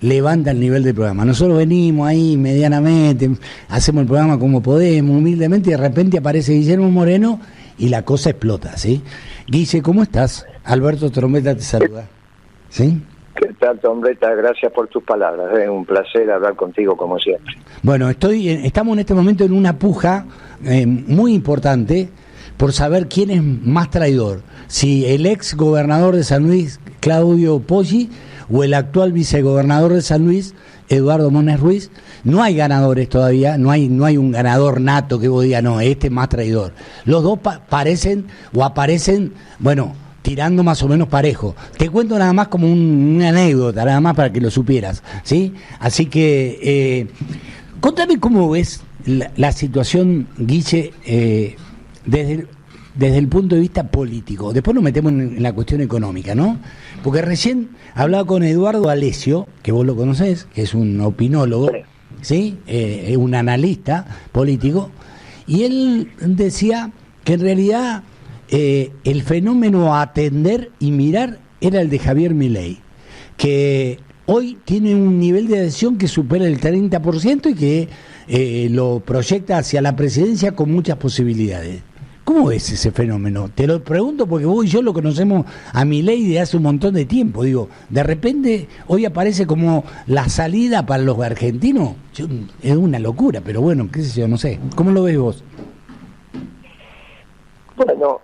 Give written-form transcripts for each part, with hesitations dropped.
levanta el nivel del programa. Nosotros venimos ahí medianamente, hacemos el programa como podemos, humildemente, y de repente aparece Guillermo Moreno y la cosa explota, ¿sí? Guille, ¿cómo estás? Alberto Trombetta te saluda. ¿Sí? ¿Qué tal, Trombetta? Gracias por tus palabras. Es un placer hablar contigo como siempre. Bueno, estamos en este momento en una puja muy importante por saber quién es más traidor, si el ex gobernador de San Luis, Claudio Poggi, o el actual vicegobernador de San Luis, Eduardo Monés Ruiz. No hay ganadores todavía, no hay un ganador nato que vos digas, no, este es más traidor. Los dos aparecen, bueno, tirando más o menos parejo. Te cuento nada más como una anécdota, nada más para que lo supieras, ¿sí? Así que, contame cómo ves la situación, Guille, desde el punto de vista político. Después nos metemos en la cuestión económica, ¿no? Porque recién hablaba con Eduardo Alessio, que vos lo conocés, que es un opinólogo, ¿sí? Es un analista político, y él decía que en realidad el fenómeno a atender y mirar era el de Javier Milei, que hoy tiene un nivel de adhesión que supera el 30% y que lo proyecta hacia la presidencia con muchas posibilidades. ¿Cómo es ese fenómeno? Te lo pregunto porque vos y yo lo conocemos a Milei de hace un montón de tiempo. Digo, de repente hoy aparece como la salida para los argentinos. Es una locura, pero bueno, qué sé yo, no sé. ¿Cómo lo ves vos? Bueno,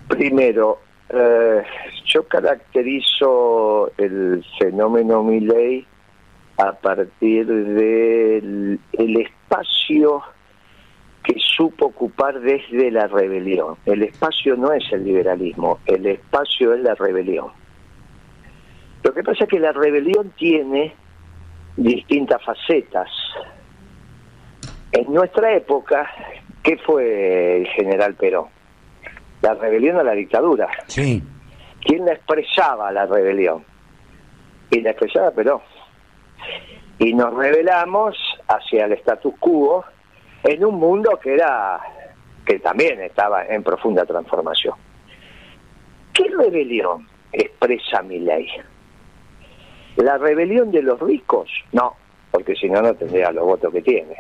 primero, yo caracterizo el fenómeno Milei a partir del espacio que supo ocupar desde la rebelión. El espacio no es el liberalismo, el espacio es la rebelión. Lo que pasa es que la rebelión tiene distintas facetas. En nuestra época, ¿qué fue el general Perón? La rebelión a la dictadura. Sí. ¿Quién la expresaba, la rebelión? Y la expresaba Perón. Y nos rebelamos hacia el status quo en un mundo que también estaba en profunda transformación. ¿Qué rebelión expresa Milei? ¿La rebelión de los ricos? No, porque si no, no tendría los votos que tiene.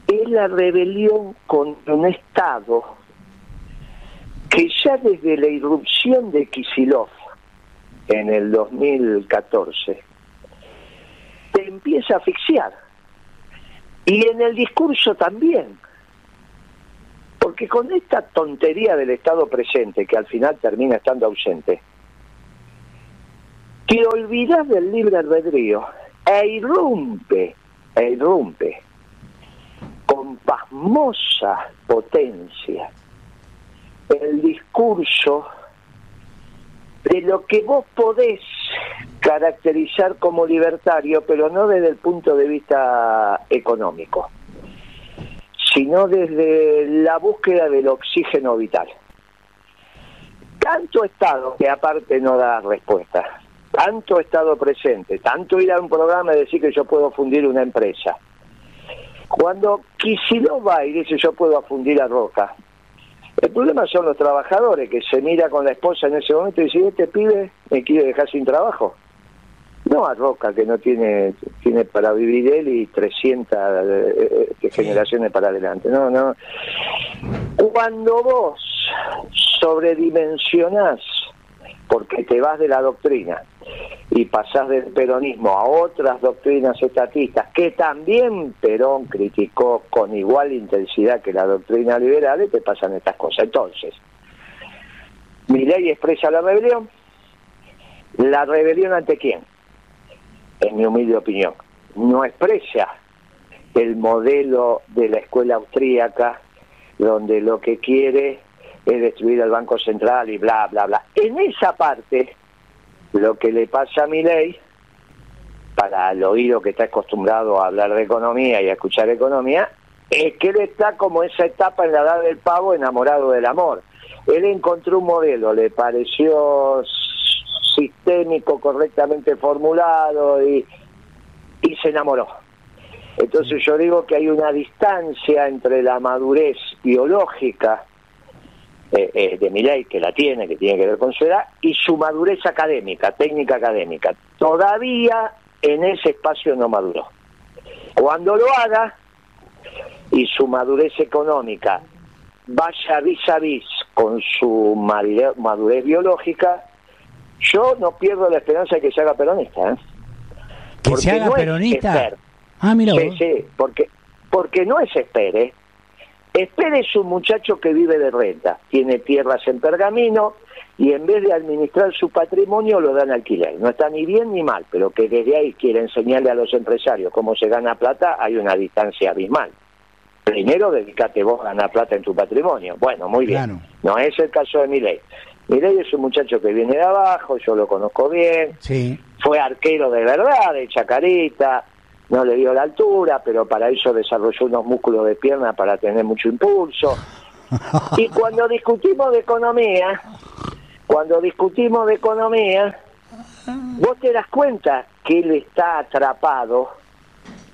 Es la rebelión contra un Estado que ya desde la irrupción de Kicillof en el 2014 te empieza a asfixiar. Y en el discurso también, porque con esta tontería del Estado presente, que al final termina estando ausente, te olvidas del libre albedrío e irrumpe con pasmosa potencia el discurso de lo que vos podés caracterizar como libertario, pero no desde el punto de vista económico, sino desde la búsqueda del oxígeno vital. Tanto Estado que aparte no da respuesta, tanto Estado presente, tanto ir a un programa y decir que yo puedo fundir una empresa. Cuando Kicillof va y dice yo puedo fundir a Roca, el problema son los trabajadores, que se mira con la esposa en ese momento y dice, este pibe me quiere dejar sin trabajo. No a Roca, que no tiene para vivir él y 300 generaciones para adelante. No. Cuando vos sobredimensionás, porque te vas de la doctrina y pasás del peronismo a otras doctrinas estatistas que también Perón criticó con igual intensidad que la doctrina liberal, y te pasan estas cosas. Entonces, Milei expresa la rebelión. ¿La rebelión ante quién? En mi humilde opinión, no expresa el modelo de la escuela austríaca, donde lo que quiere es destruir al Banco Central y bla, bla, bla. En esa parte, lo que le pasa a Milei, para el oído que está acostumbrado a hablar de economía y a escuchar economía, es que él está como esa etapa en la edad del pavo, enamorado del amor. Él encontró un modelo, le pareció sistémico, correctamente formulado y se enamoró. Entonces yo digo que hay una distancia entre la madurez biológica de Milei, que la tiene que ver con su edad, y su madurez académica, técnica académica. Todavía en ese espacio no maduró. Cuando lo haga y su madurez económica vaya vis a vis con su madurez biológica, yo no pierdo la esperanza de que se haga peronista. ¿Que porque se haga no peronista? Es Mira sí, vos. sí, porque no es Esper. Esper es un muchacho que vive de renta, tiene tierras en Pergamino y en vez de administrar su patrimonio lo dan alquiler. No está ni bien ni mal, pero que desde ahí quiere enseñarle a los empresarios cómo se gana plata, hay una distancia abismal. Primero dedícate vos a ganar plata en tu patrimonio. Bueno, muy bien. Claro. No es el caso de Milei. Milei es un muchacho que viene de abajo, yo lo conozco bien, Sí. fue arquero de verdad, de Chacarita, no le dio la altura, pero para eso desarrolló unos músculos de pierna para tener mucho impulso. Y cuando discutimos de economía, vos te das cuenta que él está atrapado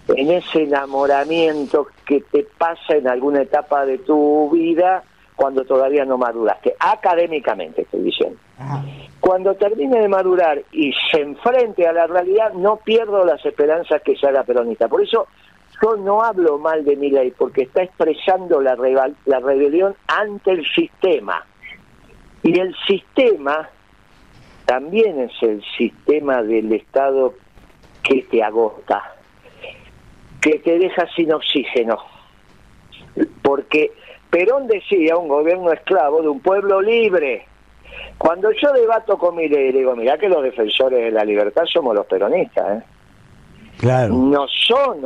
en ese enamoramiento que te pasa en alguna etapa de tu vida cuando todavía no maduraste, académicamente estoy diciendo. Cuando termine de madurar y se enfrente a la realidad, no pierdo las esperanzas que se haga peronista. Por eso yo no hablo mal de Milei, porque está expresando la rebelión ante el sistema. Y el sistema también es el sistema del Estado que te agota, que te deja sin oxígeno. Porque Perón decía un gobierno esclavo de un pueblo libre. Cuando yo debato con Milei, digo, mirá que los defensores de la libertad somos los peronistas, Claro. no son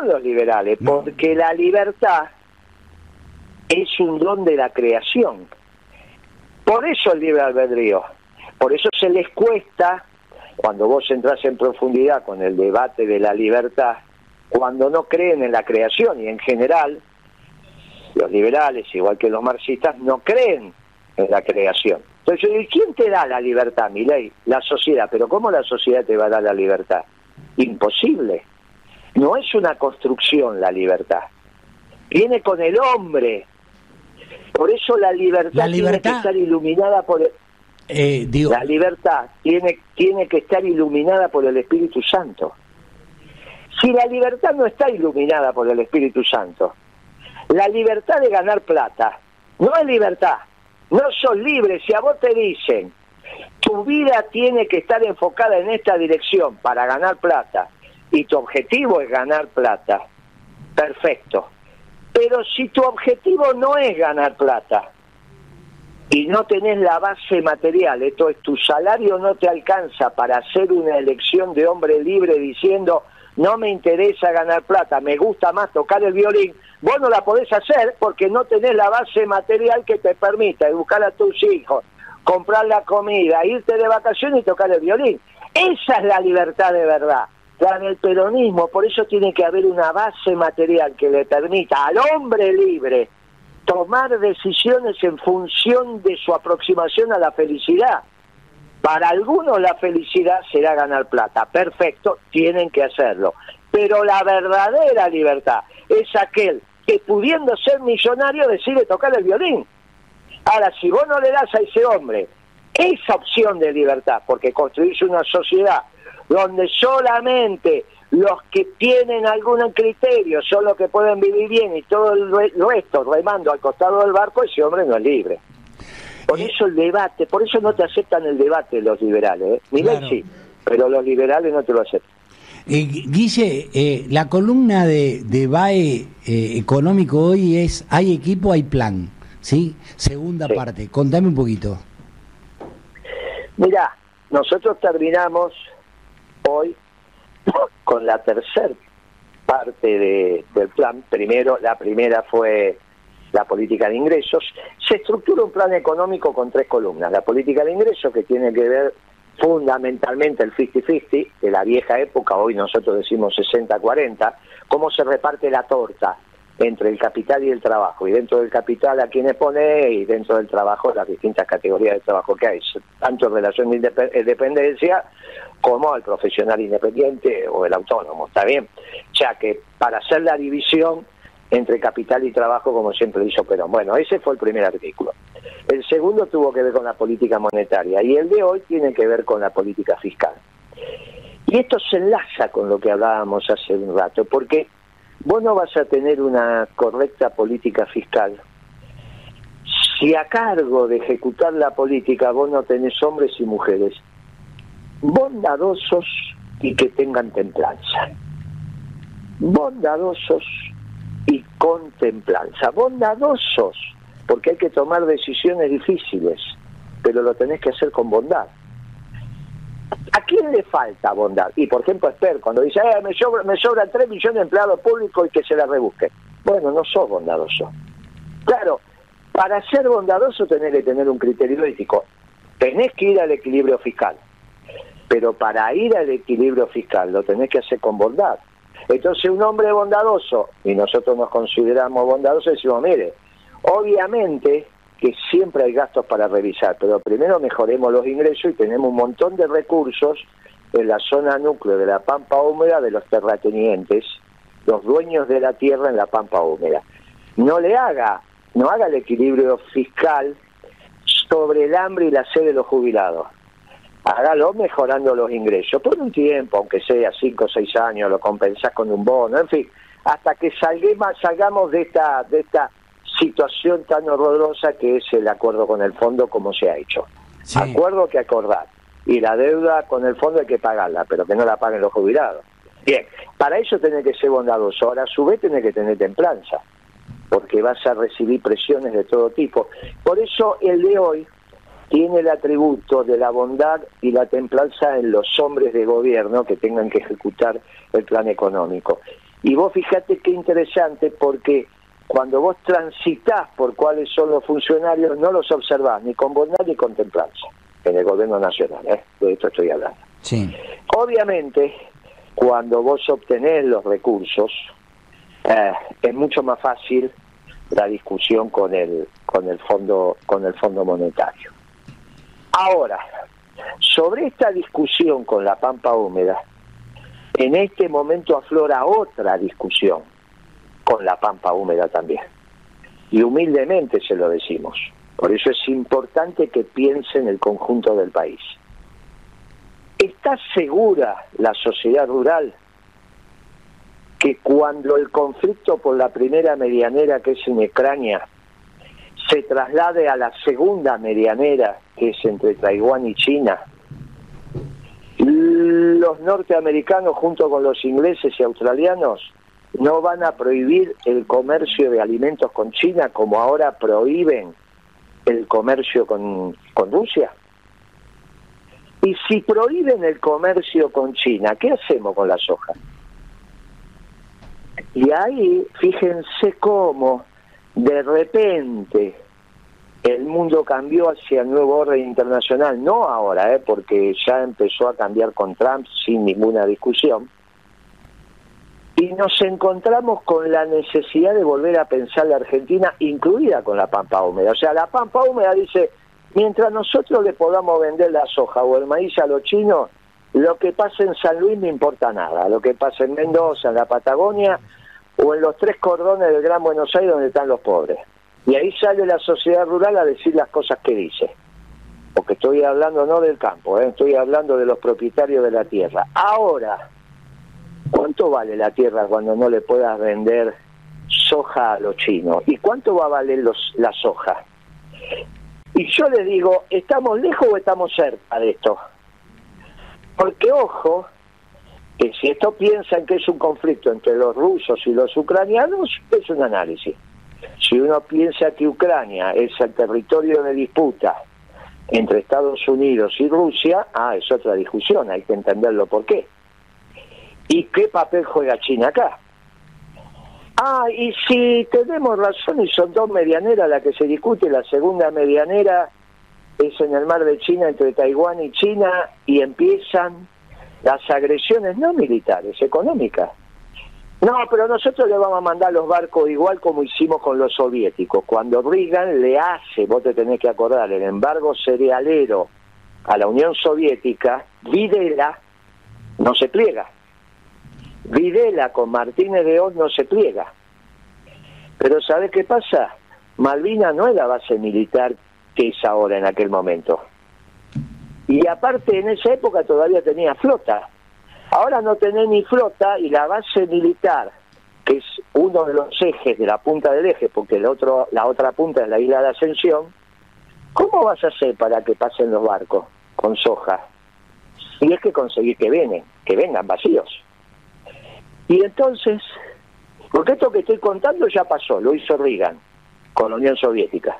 los liberales, No. porque la libertad es un don de la creación. Por eso el libre albedrío, por eso se les cuesta, cuando vos entrás en profundidad con el debate de la libertad, cuando no creen en la creación, y en general los liberales, igual que los marxistas, no creen en la creación. Entonces, ¿quién te da la libertad, Milei? La sociedad. ¿Pero cómo la sociedad te va a dar la libertad? Imposible. No es una construcción la libertad. Viene con el hombre. Por eso la libertad tiene que estar iluminada por el... La libertad tiene que estar iluminada por el Espíritu Santo. Si la libertad no está iluminada por el Espíritu Santo, la libertad de ganar plata no es libertad. No sos libre. Si a vos te dicen tu vida tiene que estar enfocada en esta dirección para ganar plata y tu objetivo es ganar plata, perfecto. Pero si tu objetivo no es ganar plata y no tenés la base material, esto es, tu salario no te alcanza para hacer una elección de hombre libre diciendo no me interesa ganar plata, me gusta más tocar el violín, vos no la podés hacer porque no tenés la base material que te permita educar a tus hijos, comprar la comida, irte de vacaciones y tocar el violín. Esa es la libertad de verdad, la del peronismo. Por eso tiene que haber una base material que le permita al hombre libre tomar decisiones en función de su aproximación a la felicidad. Para algunos la felicidad será ganar plata, perfecto, tienen que hacerlo. Pero la verdadera libertad es aquel que, pudiendo ser millonario, decide tocar el violín. Ahora, si vos no le das a ese hombre esa opción de libertad, porque construís una sociedad donde solamente los que tienen algún criterio son los que pueden vivir bien y todo el resto remando al costado del barco, ese hombre no es libre. Por eso el debate, por eso no te aceptan el debate los liberales. Milei Claro. sí, pero los liberales no te lo aceptan. Guille, la columna de BAE económico hoy es hay equipo, hay plan, ¿sí? Segunda Sí. parte, contame un poquito. Mirá, nosotros terminamos hoy con la tercera parte del plan. La primera fue la política de ingresos. Se estructura un plan económico con 3 columnas. La política de ingresos, que tiene que ver fundamentalmente el 50-50 de la vieja época, hoy nosotros decimos 60-40, cómo se reparte la torta entre el capital y el trabajo, y dentro del capital a quienes pone, y dentro del trabajo las distintas categorías de trabajo que hay, tanto en relación de dependencia como al profesional independiente o el autónomo, ¿está bien? Ya que para hacer la división entre capital y trabajo, como siempre hizo Perón. Bueno, ese fue el primer artículo. El segundo tuvo que ver con la política monetaria, y el de hoy tiene que ver con la política fiscal. Y esto se enlaza con lo que hablábamos hace un rato, porque vos no vas a tener una correcta política fiscal si a cargo de ejecutar la política vos no tenés hombres y mujeres bondadosos y que tengan templanza. Bondadosos y con templanza. Bondadosos, porque hay que tomar decisiones difíciles, pero lo tenés que hacer con bondad. ¿A quién le falta bondad? Y por ejemplo, Esper, cuando dice, me sobran 3 millones de empleados públicos y que se la rebusquen. Bueno, no sos bondadoso. Claro, para ser bondadoso tenés que tener un criterio ético. Tenés que ir al equilibrio fiscal. Pero para ir al equilibrio fiscal lo tenés que hacer con bondad. Entonces un hombre bondadoso, y nosotros nos consideramos bondadosos, decimos, mire, obviamente que siempre hay gastos para revisar, pero primero mejoremos los ingresos y tenemos un montón de recursos en la zona núcleo de la Pampa Húmeda de los terratenientes, los dueños de la tierra en la Pampa Húmeda. No haga el equilibrio fiscal sobre el hambre y la sed de los jubilados. Hágalo mejorando los ingresos por un tiempo, aunque sea 5 o 6 años, lo compensás con un bono, en fin, hasta que salgamos de esta situación tan horrorosa que es el acuerdo con el fondo como se ha hecho. Sí. Acuerdo que acordar. Y la deuda con el fondo hay que pagarla, pero que no la paguen los jubilados. Bien, para eso tenés que ser bondadoso. Ahora a su vez tenés que tener templanza, porque vas a recibir presiones de todo tipo. Por eso el de hoy tiene el atributo de la bondad y la templanza en los hombres de gobierno que tengan que ejecutar el plan económico. Y vos fíjate qué interesante, porque cuando vos transitas por cuáles son los funcionarios, no los observás ni con bondad ni con templanza, en el gobierno nacional, de esto estoy hablando. Sí. Obviamente, cuando vos obtenés los recursos, es mucho más fácil la discusión con el fondo monetario. Ahora, sobre esta discusión con la Pampa Húmeda, en este momento aflora otra discusión con la Pampa Húmeda también. Y humildemente se lo decimos. Por eso es importante que piense en el conjunto del país. ¿Está segura la sociedad rural que cuando el conflicto por la primera medianera, que es en Ucrania, se traslade a la segunda medianera, que es entre Taiwán y China, los norteamericanos junto con los ingleses y australianos no van a prohibir el comercio de alimentos con China como ahora prohíben el comercio con Rusia? Y si prohíben el comercio con China, ¿qué hacemos con la soja? Y ahí, fíjense cómo de repente el mundo cambió hacia el nuevo orden internacional, no ahora, porque ya empezó a cambiar con Trump sin ninguna discusión, y nos encontramos con la necesidad de volver a pensar la Argentina, incluida con la Pampa Húmeda. O sea, la Pampa Húmeda dice, mientras nosotros le podamos vender la soja o el maíz a los chinos, lo que pasa en San Luis no importa nada, lo que pasa en Mendoza, en la Patagonia, o en los 3 cordones del Gran Buenos Aires donde están los pobres. Y ahí sale la sociedad rural a decir las cosas que dice. Porque estoy hablando no del campo, estoy hablando de los propietarios de la tierra. Ahora, ¿cuánto vale la tierra cuando no le puedas vender soja a los chinos? ¿Y cuánto va a valer la soja? Y yo les digo, ¿estamos lejos o estamos cerca de esto? Porque ojo, que si esto piensan que es un conflicto entre los rusos y los ucranianos, es un análisis. Si uno piensa que Ucrania es el territorio de disputa entre Estados Unidos y Rusia, es otra discusión, hay que entenderlo por qué. ¿Y qué papel juega China acá? Y si tenemos razón y son 2 medianeras las que se discute, la segunda medianera es en el mar de China, entre Taiwán y China, y empiezan las agresiones no militares, económicas. No, pero nosotros le vamos a mandar los barcos igual como hicimos con los soviéticos. Cuando Reagan le hace, vos te tenés que acordar, el embargo cerealero a la Unión Soviética, Videla no se pliega. Videla con Martínez de Oz no se pliega. Pero ¿sabés qué pasa? Malvinas no es la base militar que es ahora en aquel momento. Y aparte en esa época todavía tenía flota. Ahora no tenés ni flota y la base militar, que es uno de los ejes de la punta del eje, porque la otra punta es la isla de Ascensión, ¿cómo vas a hacer para que pasen los barcos con soja? Y es que conseguir que vengan vacíos. Y entonces, porque esto que estoy contando ya pasó, lo hizo Reagan con la Unión Soviética.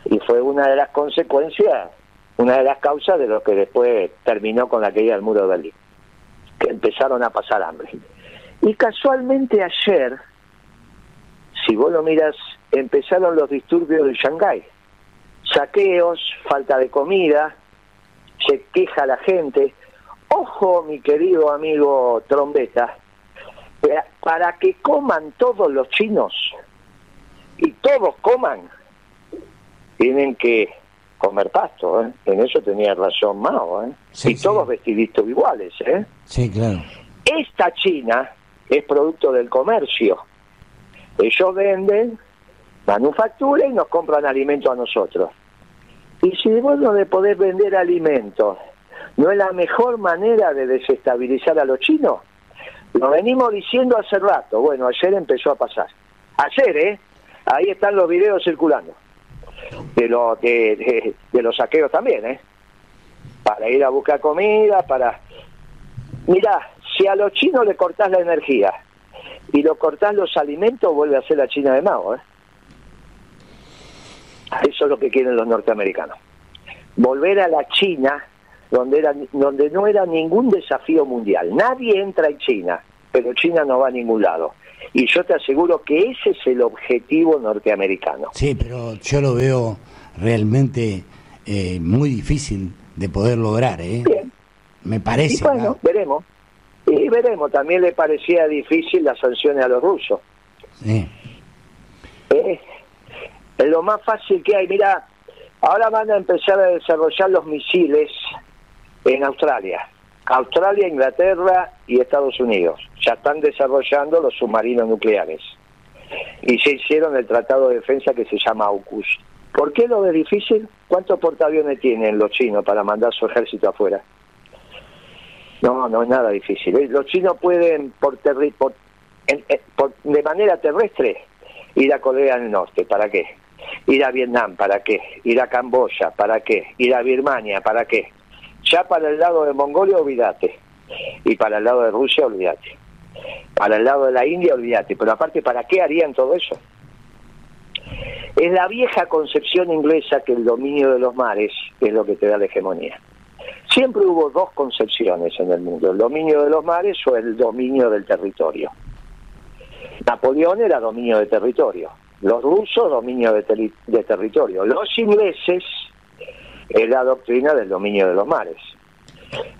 Y fue una de las consecuencias, una de las causas de lo que después terminó con la caída del muro de Berlín, que empezaron a pasar hambre. Y casualmente ayer, si vos lo miras, empezaron los disturbios de Shanghái. Saqueos, falta de comida, se queja la gente. Ojo, mi querido amigo Trombetta, para que coman todos los chinos y todos coman, tienen que comer pasto, ¿eh? En eso tenía razón Mao, ¿eh? Sí, y todos vestiditos iguales, ¿eh? Sí, claro. Esta China es producto del comercio. Ellos venden, manufacturan y nos compran alimentos a nosotros. Y si vos no le podés vender alimentos, ¿no es la mejor manera de desestabilizar a los chinos? Lo venimos diciendo hace rato. Bueno, ayer empezó a pasar. Ayer, ahí están los videos circulando. De los saqueos también, para ir a buscar comida, para... Mirá, si a los chinos le cortás la energía y lo cortás los alimentos, vuelve a ser la China de Mao, Eso es lo que quieren los norteamericanos. Volver a la China donde no era ningún desafío mundial. Nadie entra en China, pero China no va a ningún lado. Y yo te aseguro que ese es el objetivo norteamericano. Sí, pero yo lo veo realmente muy difícil de poder lograr, Bien. Me parece. Y bueno, ¿no? Veremos. Y veremos. También le parecía difícil las sanciones a los rusos. Sí. Es lo más fácil que hay. Mira, ahora van a empezar a desarrollar los misiles en Australia. Australia, Inglaterra y Estados Unidos. Ya están desarrollando los submarinos nucleares. Y se hicieron el tratado de defensa que se llama AUKUS. ¿Por qué lo de difícil? ¿Cuántos portaaviones tienen los chinos para mandar su ejército afuera? No es nada difícil. Los chinos pueden de manera terrestre ir a Corea del Norte. ¿Para qué? Ir a Vietnam. ¿Para qué? Ir a Camboya. ¿Para qué? Ir a Birmania. ¿Para qué? Ya para el lado de Mongolia, olvídate. Y para el lado de Rusia, olvídate. Para el lado de la India, olvídate. Pero aparte, ¿para qué harían todo eso? Es la vieja concepción inglesa que el dominio de los mares es lo que te da la hegemonía. Siempre hubo dos concepciones en el mundo, el dominio de los mares o el dominio del territorio. Napoleón era dominio de territorio, los rusos dominio de territorio, los ingleses es la doctrina del dominio de los mares.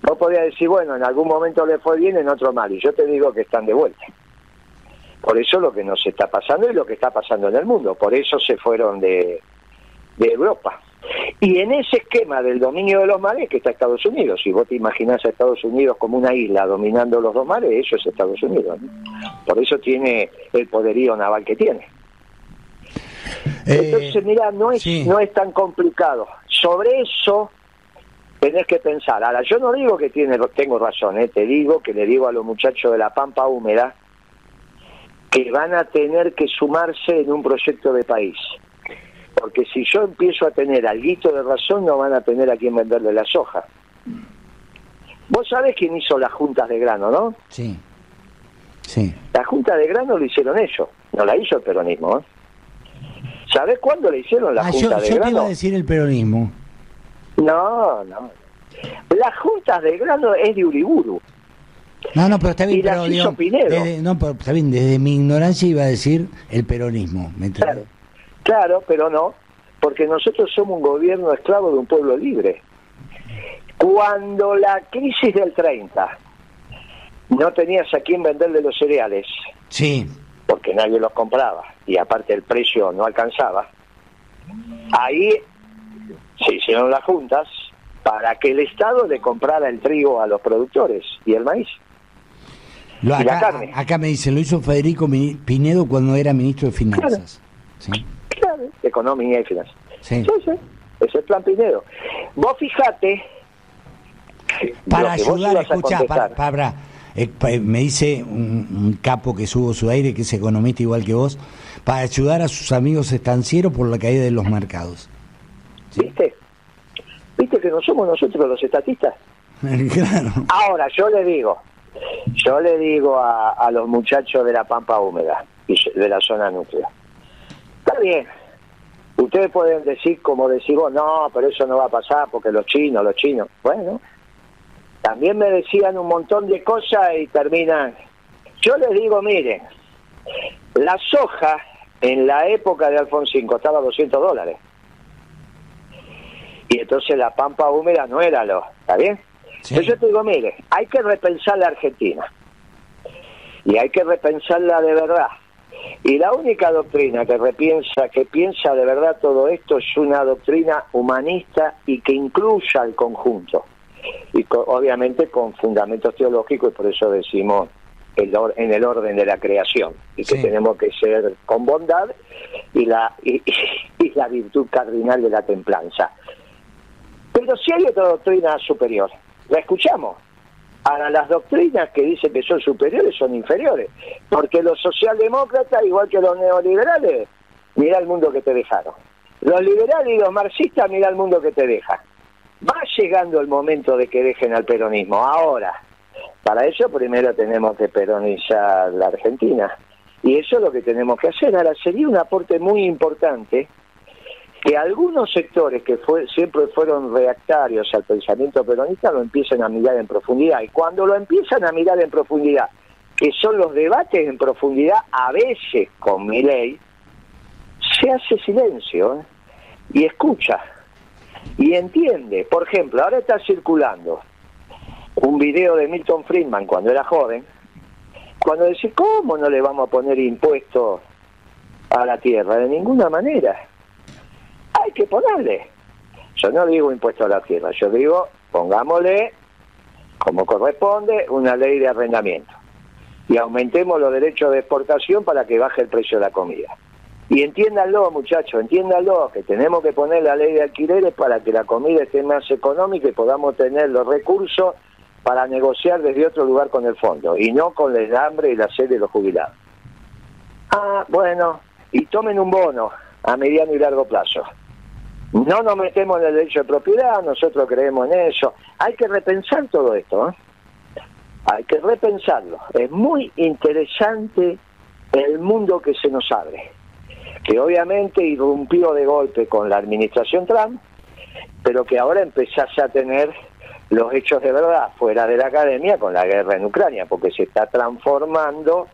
No podía decir, bueno, en algún momento le fue bien, en otro mal, y yo te digo que están de vuelta. Por eso lo que nos está pasando y lo que está pasando en el mundo, por eso se fueron de Europa. Y en ese esquema del dominio de los mares que está Estados Unidos. Si vos te imaginás a Estados Unidos como una isla dominando los dos mares, eso es Estados Unidos, ¿no? Por eso tiene el poderío naval que tiene. Entonces, mira, no es tan complicado. Sobre eso tenés que pensar. Ahora, yo no digo que tengo razón, te digo que le digo a los muchachos de la Pampa Húmeda que van a tener que sumarse en un proyecto de país. Porque si yo empiezo a tener alguito de razón, no van a tener a quien venderle la soja. Vos sabés quién hizo las juntas de grano, ¿no? Sí. La junta de grano lo hicieron ellos, no la hizo el peronismo, ¿Sabés cuándo le hicieron la junta de grano? Yo te iba a decir el peronismo. No. Las juntas de grano es de Uriburu. No, pero está bien, pero hizo Pinedo. Pero está bien, desde mi ignorancia iba a decir el peronismo, ¿me entiendes? Claro, pero no, porque nosotros somos un gobierno esclavo de un pueblo libre. Cuando la crisis del 30 no tenías a quién venderle los cereales, sí, porque nadie los compraba y aparte el precio no alcanzaba, ahí se hicieron las juntas para que el Estado le comprara el trigo a los productores y el maíz. Y la carne. Acá me dicen, lo hizo Federico Pinedo cuando era ministro de Finanzas. Claro. ¿Sí? Claro, Economía y Finanzas. Sí. Es el plan Pinedo. Vos fijate... Para ayudar, escuchá, me dice un capo que es Hugo Sudaire, que es economista igual que vos, para ayudar a sus amigos estancieros por la caída de los mercados. ¿Sí? ¿Viste que no somos nosotros los estatistas? Claro. Ahora, yo le digo a los muchachos de la Pampa Húmeda y de la zona núclea, está bien, ustedes pueden decir, como decís vos, no, pero eso no va a pasar porque los chinos, bueno, también me decían un montón de cosas y terminan. Yo les digo, miren, la soja en la época de Alfonsín costaba $200. Y entonces la Pampa Húmeda no era ¿está bien? Sí. Entonces yo te digo, mire, hay que repensar la Argentina. Y hay que repensarla de verdad. Y la única doctrina que piensa de verdad todo esto es una doctrina humanista y que incluya al conjunto. Y obviamente con fundamentos teológicos, y por eso decimos en el orden de la creación. Y que tenemos que ser con bondad y la virtud cardinal de la templanza. Pero si hay otra doctrina superior, la escuchamos. Ahora, las doctrinas que dicen que son superiores son inferiores, porque los socialdemócratas, igual que los neoliberales, mira el mundo que te dejaron. Los liberales y los marxistas, mira el mundo que te dejan. Va llegando el momento de que dejen al peronismo. Ahora, para eso primero tenemos que peronizar la Argentina. Y eso es lo que tenemos que hacer. Ahora, sería un aporte muy importante que algunos sectores que siempre fueron reactarios al pensamiento peronista lo empiecen a mirar en profundidad. Y cuando lo empiezan a mirar en profundidad, que son los debates en profundidad, a veces con Milei, se hace silencio, y escucha, y entiende. Por ejemplo, ahora está circulando un video de Milton Friedman cuando era joven, cuando dice, ¿cómo no le vamos a poner impuestos a la tierra? De ninguna manera. Hay que ponerle. Yo no digo impuesto a la tierra, yo digo, pongámosle, como corresponde, una ley de arrendamiento. Y aumentemos los derechos de exportación para que baje el precio de la comida. Y entiéndanlo, muchachos, entiéndanlo, que tenemos que poner la ley de alquileres para que la comida esté más económica y podamos tener los recursos para negociar desde otro lugar con el fondo, y no con el hambre y la sed de los jubilados. Ah, bueno, y tomen un bono a mediano y largo plazo. No nos metemos en el derecho de propiedad, nosotros creemos en eso. Hay que repensar todo esto, ¿eh? Hay que repensarlo. Es muy interesante el mundo que se nos abre, que obviamente irrumpió de golpe con la administración Trump, pero que ahora empezás a tener los hechos de verdad fuera de la academia con la guerra en Ucrania, porque se está transformando,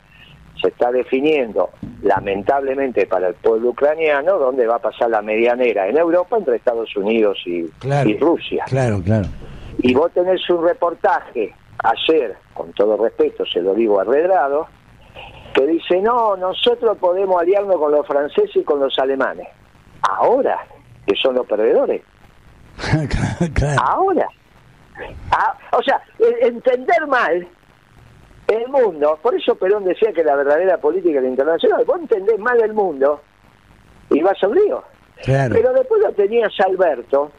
se está definiendo, lamentablemente para el pueblo ucraniano, dónde va a pasar la medianera en Europa entre Estados Unidos y Rusia. Claro. Y vos tenés un reportaje ayer, con todo respeto se lo digo arredrado, que dice, no, nosotros podemos aliarnos con los franceses y con los alemanes. Ahora, que son los perdedores. Claro. Ahora. O sea, entender mal el mundo, por eso Perón decía que la verdadera política es la internacional. Vos entendés mal el mundo y vas al lío. Claro. Pero después lo tenías a Alberto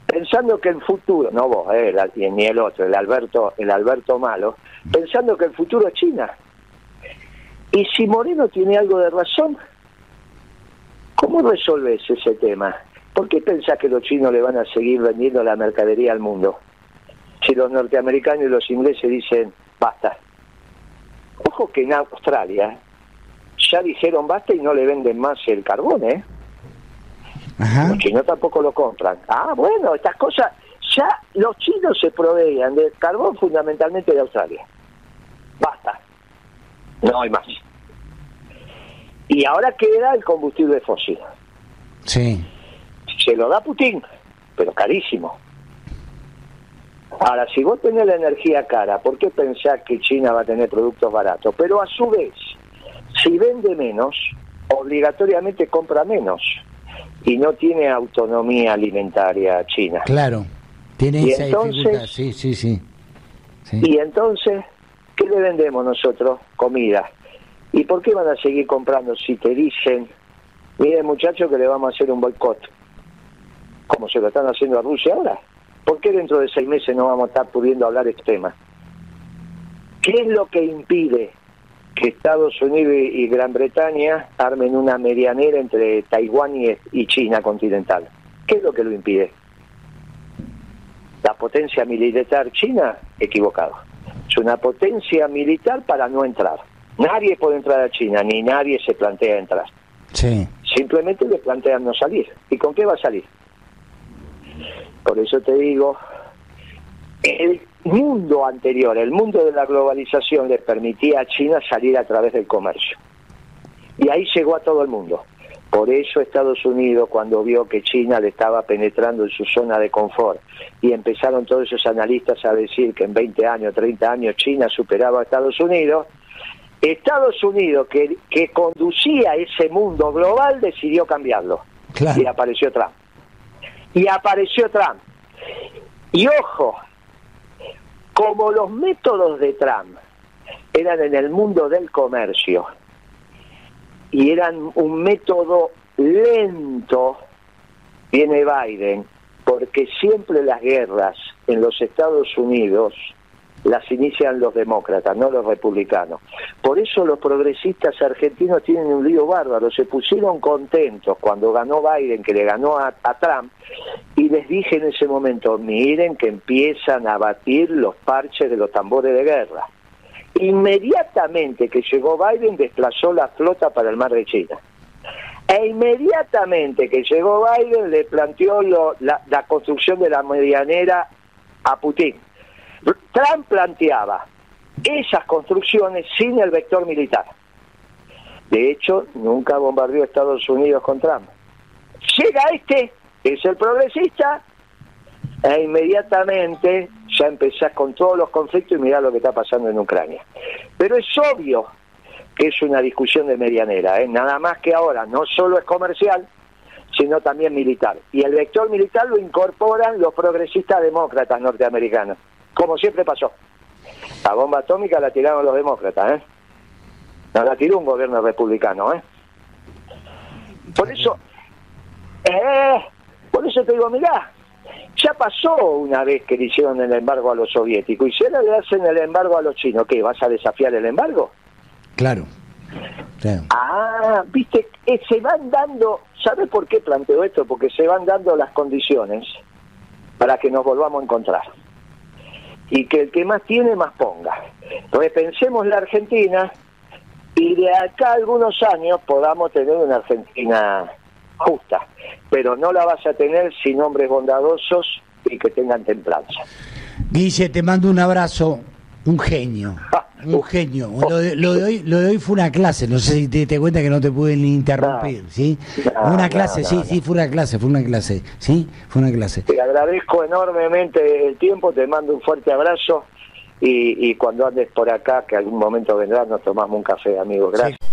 pensando que el futuro, no vos, ni el otro, el Alberto malo, pensando que el futuro es China. Y si Moreno tiene algo de razón, ¿cómo resolves ese tema? ¿Por qué pensás que los chinos le van a seguir vendiendo la mercadería al mundo? Si los norteamericanos y los ingleses dicen, basta. Ojo que en Australia ya dijeron basta y no le venden más el carbón, ¿eh? Ajá. Los chinos tampoco lo compran. Ah, bueno, estas cosas, ya los chinos se proveían de carbón fundamentalmente de Australia. Basta. No hay más. Y ahora queda el combustible fósil. Sí. Se lo da Putin, pero carísimo. Ahora, si vos tenés la energía cara, ¿por qué pensás que China va a tener productos baratos? Pero a su vez, si vende menos, obligatoriamente compra menos. Y no tiene autonomía alimentaria China. Claro, tiene y esa dificultad, sí. Y entonces, ¿qué le vendemos nosotros? Comida. ¿Y por qué van a seguir comprando si te dicen, miren muchachos que le vamos a hacer un boicot? Como se lo están haciendo a Rusia ahora. ¿Por qué dentro de 6 meses no vamos a estar pudiendo hablar de este tema? ¿Qué es lo que impide que Estados Unidos y Gran Bretaña armen una medianera entre Taiwán y China continental? ¿Qué es lo que lo impide? La potencia militar china, equivocado. Es una potencia militar para no entrar. Nadie puede entrar a China, ni nadie se plantea entrar. Sí. Simplemente le plantean no salir. ¿Y con qué va a salir? Por eso te digo, el mundo anterior, el mundo de la globalización, le permitía a China salir a través del comercio. Y ahí llegó a todo el mundo. Por eso Estados Unidos, cuando vio que China le estaba penetrando en su zona de confort, y empezaron todos esos analistas a decir que en 20 años, 30 años China superaba a Estados Unidos, que conducía ese mundo global, decidió cambiarlo. Claro. Y apareció Trump. Y ojo, como los métodos de Trump eran en el mundo del comercio y eran un método lento, viene Biden, porque siempre las guerras en los Estados Unidos las inician los demócratas, no los republicanos. Por eso los progresistas argentinos tienen un lío bárbaro. Se pusieron contentos cuando ganó Biden, que le ganó a Trump, y les dije en ese momento, miren que empiezan a batir los parches de los tambores de guerra. Inmediatamente que llegó Biden, desplazó la flota para el mar de China. E inmediatamente que llegó Biden, le planteó la construcción de la medianera a Putin. Trump planteaba esas construcciones sin el vector militar. De hecho, nunca bombardeó Estados Unidos con Trump. Llega es el progresista, e inmediatamente ya empezás con todos los conflictos y mirá lo que está pasando en Ucrania. Pero es obvio que es una discusión de medianera, nada más que ahora no solo es comercial, sino también militar. Y el vector militar lo incorporan los progresistas demócratas norteamericanos, como siempre pasó. La bomba atómica la tiraron los demócratas, no la tiró un gobierno republicano, Por eso te digo, mirá, ya pasó una vez que le hicieron el embargo a los soviéticos, y si ahora le hacen el embargo a los chinos, ¿qué? ¿Vas a desafiar el embargo? Claro. Viste, se van dando, ¿sabes por qué planteo esto? Porque se van dando las condiciones para que nos volvamos a encontrar. Y que el que más tiene, más ponga. Repensemos la Argentina y de acá a algunos años podamos tener una Argentina justa, pero no la vas a tener sin hombres bondadosos y que tengan templanza. Guille, te mando un abrazo, un genio. Un genio. Lo de hoy fue una clase, no sé si te cuenta que no te pude ni interrumpir, ¿sí? Una clase, sí, fue una clase, ¿sí? Fue una clase. Te agradezco enormemente el tiempo, te mando un fuerte abrazo y cuando andes por acá, que algún momento vendrás, nos tomamos un café, amigo. Gracias. Sí.